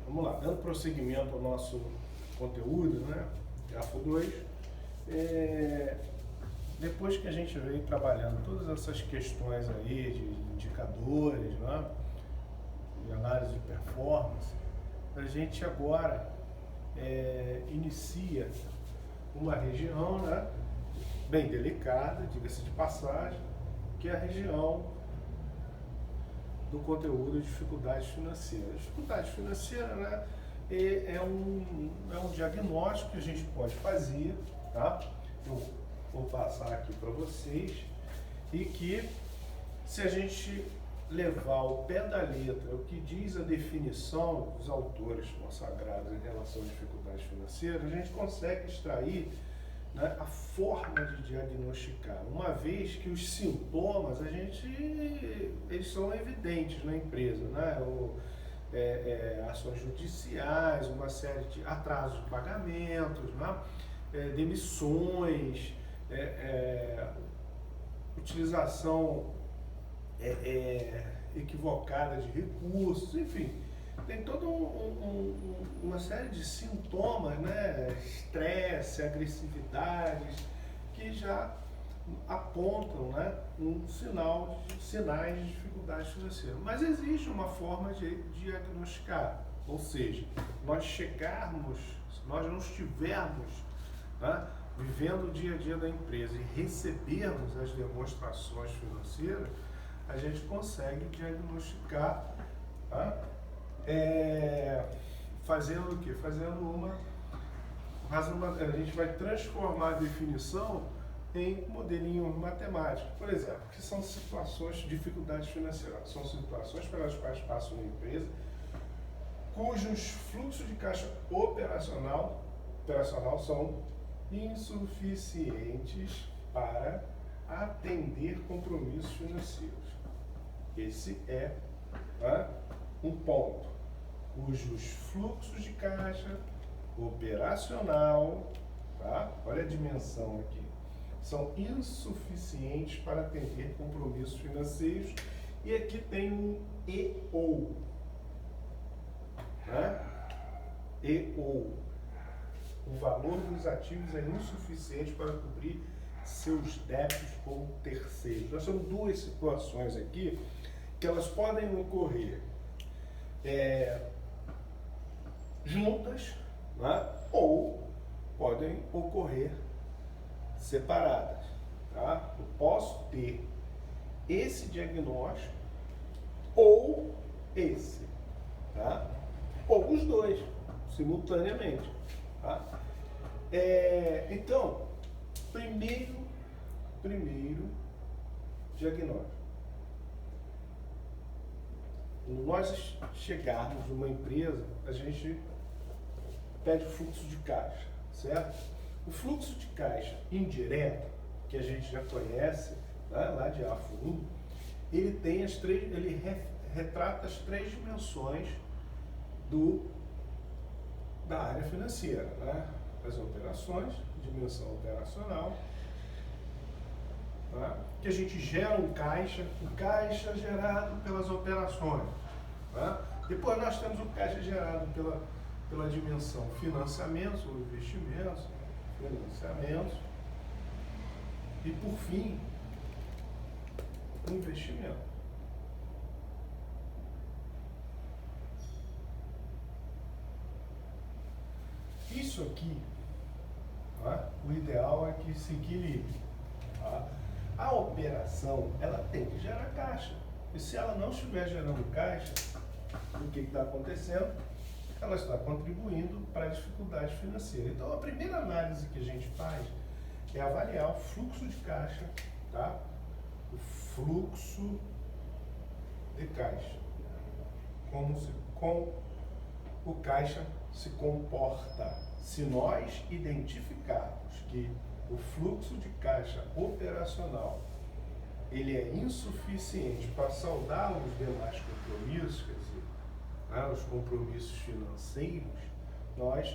Vamos lá, dando prosseguimento ao nosso conteúdo, né? Grafo 2. Depois que a gente veio trabalhando todas essas questões aí de indicadores, né? De análise de performance, a gente agora inicia uma região, né? Bem delicada, diga-se de passagem, que é a região do conteúdo de dificuldades financeiras. Dificuldade financeira, né, é um diagnóstico que a gente pode fazer, tá? Eu vou passar aqui para vocês, e que, se a gente levar ao pé da letra o que diz a definição dos autores consagrados em relação às dificuldades financeiras, a gente consegue extrair, né, a forma de diagnosticar, uma vez que os sintomas eles são evidentes na empresa, né? Ações judiciais, uma série de atrasos de pagamentos, né? Demissões, utilização equivocada de recursos, enfim. Tem toda uma série de sintomas, né? Estresse, agressividades, que já apontam, né, sinais de dificuldade financeira. Mas existe uma forma de diagnosticar, ou seja, se nós não estivermos, né, vivendo o dia a dia da empresa e recebermos as demonstrações financeiras, a gente consegue diagnosticar, tá? Fazendo o quê? A gente vai transformar a definição em modelinho matemático. Por exemplo, que são situações de dificuldades financeiras. São situações pelas quais passa uma empresa cujos fluxos de caixa operacional são insuficientes para atender compromissos financeiros. Esse é um ponto. Cujos fluxos de caixa operacional, tá? Olha a dimensão aqui, são insuficientes para atender compromissos financeiros, e aqui tem um E/ou, né? E/ou. O valor dos ativos é insuficiente para cobrir seus débitos com terceiros. Nós temos duas situações aqui que elas podem ocorrer juntas, né? Ou podem ocorrer separadas, tá? Eu posso ter esse diagnóstico ou esse, tá? Ou os dois, simultaneamente, tá? Então, primeiro diagnóstico. Quando nós chegarmos numa empresa, a gente pede fluxo de caixa, certo? O fluxo de caixa indireto, que a gente já conhece, né, lá de AFO 1, ele retrata as três dimensões da área financeira, né? As operações, dimensão operacional, tá? Que a gente gera um caixa, o caixa gerado pelas operações, tá? Depois nós temos o caixa gerado pela dimensão financiamentos ou investimentos, e por fim, o investimento. Isso aqui, tá? O ideal é que se equilibre, tá? A operação, ela tem que gerar caixa. E se ela não estiver gerando caixa, o que está acontecendo? Ela está contribuindo para a dificuldade financeira. Então, a primeira análise que a gente faz é avaliar o fluxo de caixa, tá? O fluxo de caixa. Como o caixa se comporta. Se nós identificarmos que o fluxo de caixa operacional ele é insuficiente para saldar os demais compromissos, quer dizer, né, os compromissos financeiros, nós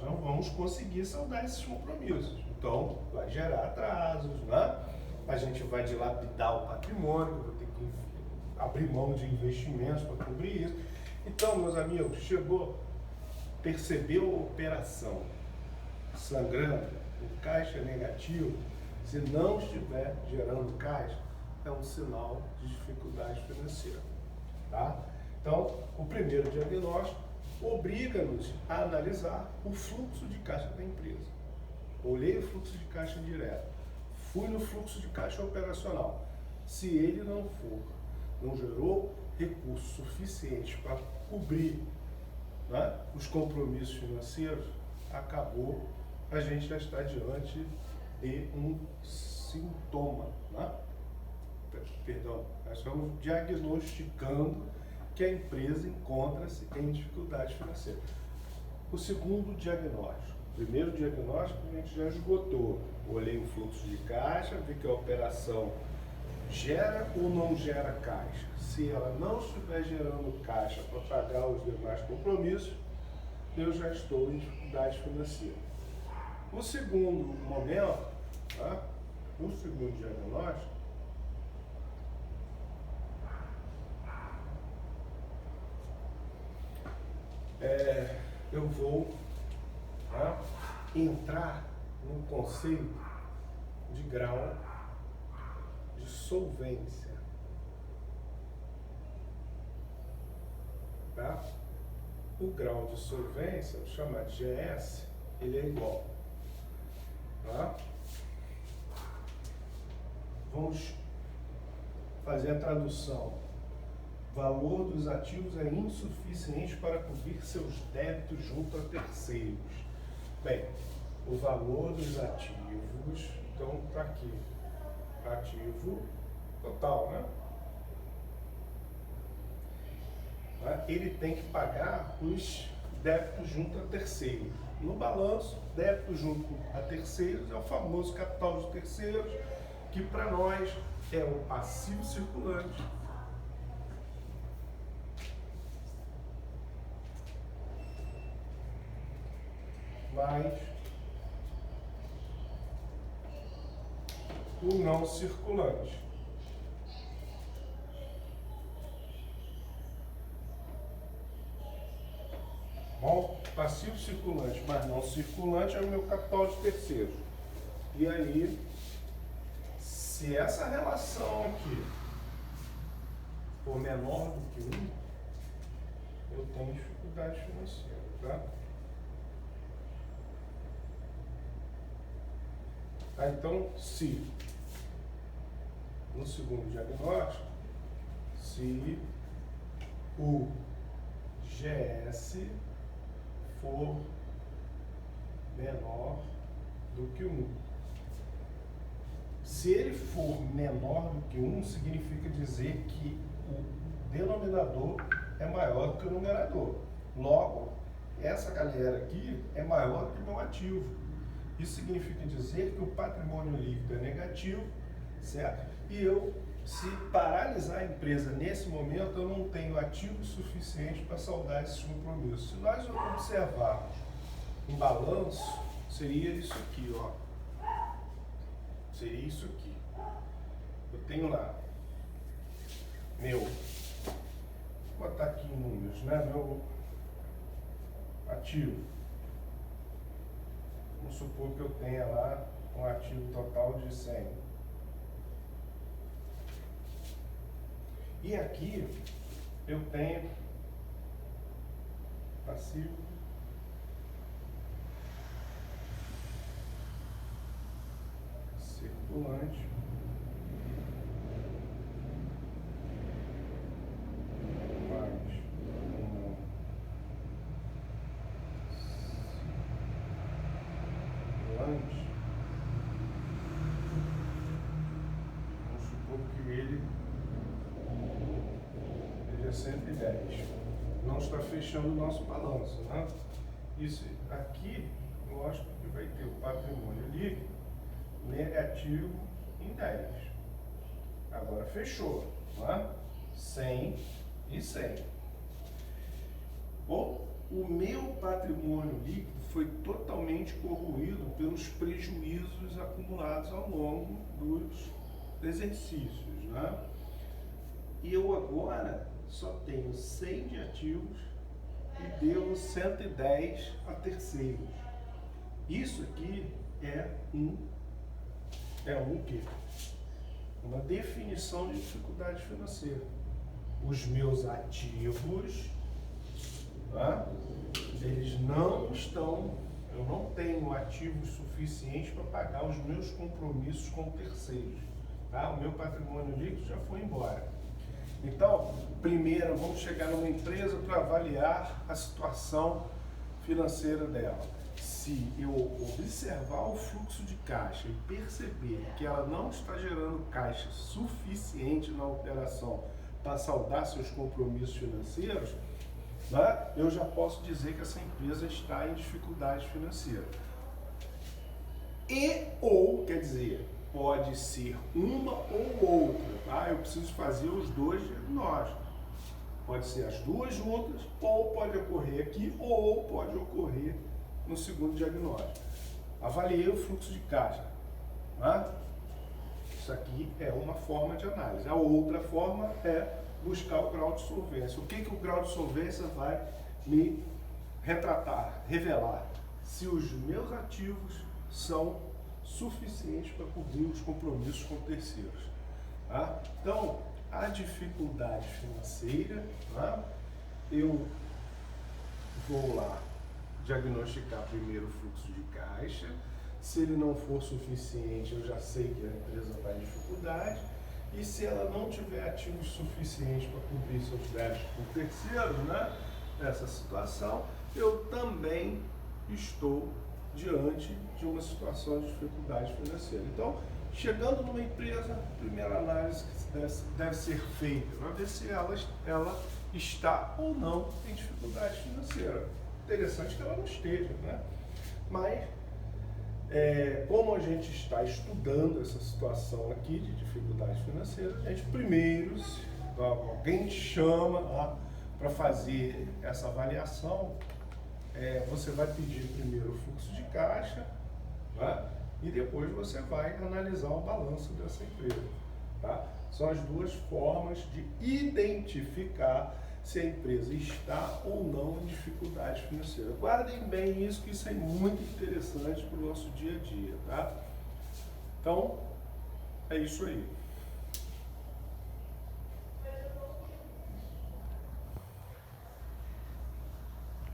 não vamos conseguir saldar esses compromissos. Então, vai gerar atrasos, né? A gente vai dilapidar o patrimônio, vou ter que abrir mão de investimentos para cobrir isso. Então, meus amigos, percebeu a operação sangrando, o caixa negativo, se não estiver gerando caixa, é um sinal de dificuldade financeira. Tá? Então, o primeiro diagnóstico obriga-nos a analisar o fluxo de caixa da empresa. Olhei o fluxo de caixa direto, fui no fluxo de caixa operacional. Se ele não gerou recursos suficientes para cobrir, né, os compromissos financeiros, acabou, a gente já está diante de um sintoma, né? Perdão, nós estamos diagnosticando que a empresa encontra-se em dificuldade financeira. O segundo diagnóstico. O primeiro diagnóstico a gente já esgotou. Olhei o fluxo de caixa, vi que a operação gera ou não gera caixa. Se ela não estiver gerando caixa para pagar os demais compromissos, eu já estou em dificuldade financeira. O segundo momento, tá? O segundo diagnóstico, eu vou, tá, entrar no conceito de grau de solvência. Tá? O grau de solvência, chamado de GS, ele é igual. Tá? Vamos fazer a tradução. Valor dos ativos é insuficiente para cobrir seus débitos junto a terceiros. Bem, o valor dos ativos, então está aqui, ativo total, né? Ele tem que pagar os débitos junto a terceiros. No balanço, débito junto a terceiros é o famoso capital de terceiros, que para nós é o passivo circulante mais o não circulante. Bom, passivo circulante mais não circulante é o meu capital de terceiros. E aí, se essa relação aqui for menor do que 1, eu tenho dificuldade financeira, tá? Então, se no segundo diagnóstico, se o GS for menor do que 1. Se ele for menor do que 1, significa dizer que o denominador é maior do que o numerador. Logo, essa galera aqui é maior do que o meu ativo. Isso significa dizer que o patrimônio líquido é negativo, certo? E eu, se paralisar a empresa nesse momento, eu não tenho ativo suficiente para saldar esses compromissos. Se nós observarmos um balanço, seria isso aqui, ó. Seria isso aqui. Eu tenho lá vou botar aqui em números, né? Meu ativo. Vamos supor que eu tenha lá um ativo total de 100. E aqui eu tenho passivo circulante mais circulante. Vamos supor que ele é 110. Não está fechando o nosso balanço, né? Isso aqui mostra que vai ter o patrimônio líquido negativo em 10. Agora fechou, né? 100 e 100. Bom, o meu patrimônio líquido foi totalmente corroído pelos prejuízos acumulados ao longo dos exercícios, né? eu agora só tenho 100 de ativos e devo 110 a terceiros. Isso aqui é um quê? Uma definição de dificuldade financeira. Os meus ativos, tá? Eles não estão, eu não tenho ativos suficientes para pagar os meus compromissos com terceiros. Tá? O meu patrimônio líquido já foi embora. Então, primeiro, vamos chegar numa empresa para avaliar a situação financeira dela. Se eu observar o fluxo de caixa e perceber que ela não está gerando caixa suficiente na operação para saldar seus compromissos financeiros, né, eu já posso dizer que essa empresa está em dificuldade financeira. Quer dizer, pode ser uma ou outra, tá? Eu preciso fazer os dois diagnósticos. Pode ser as duas juntas, ou pode ocorrer aqui, ou pode ocorrer no segundo diagnóstico. Avaliei o fluxo de caixa. Tá? Isso aqui é uma forma de análise. A outra forma é buscar o grau de solvência. O que o grau de solvência vai me revelar? Se os meus ativos são suficientes para cobrir os compromissos com terceiros. Tá? Então, a dificuldade financeira, tá? Eu vou lá diagnosticar primeiro o fluxo de caixa. Se ele não for suficiente, eu já sei que a empresa está em dificuldade. E se ela não tiver ativos suficientes para cobrir seus débitos com terceiros, né, nessa situação, eu também estou diante de uma situação de dificuldade financeira. Então, chegando numa empresa, a primeira análise que deve ser feita para ver se ela está ou não em dificuldade financeira. Interessante que ela não esteja, né? Mas, como a gente está estudando essa situação aqui de dificuldade financeira, a gente primeiro, alguém te chama para fazer essa avaliação, você vai pedir primeiro o fluxo de caixa, tá? E depois você vai analisar o balanço dessa empresa. Tá? São as duas formas de identificar se a empresa está ou não em dificuldade financeira. Guardem bem isso, que isso é muito interessante para o nosso dia a dia. Tá? Então, é isso aí.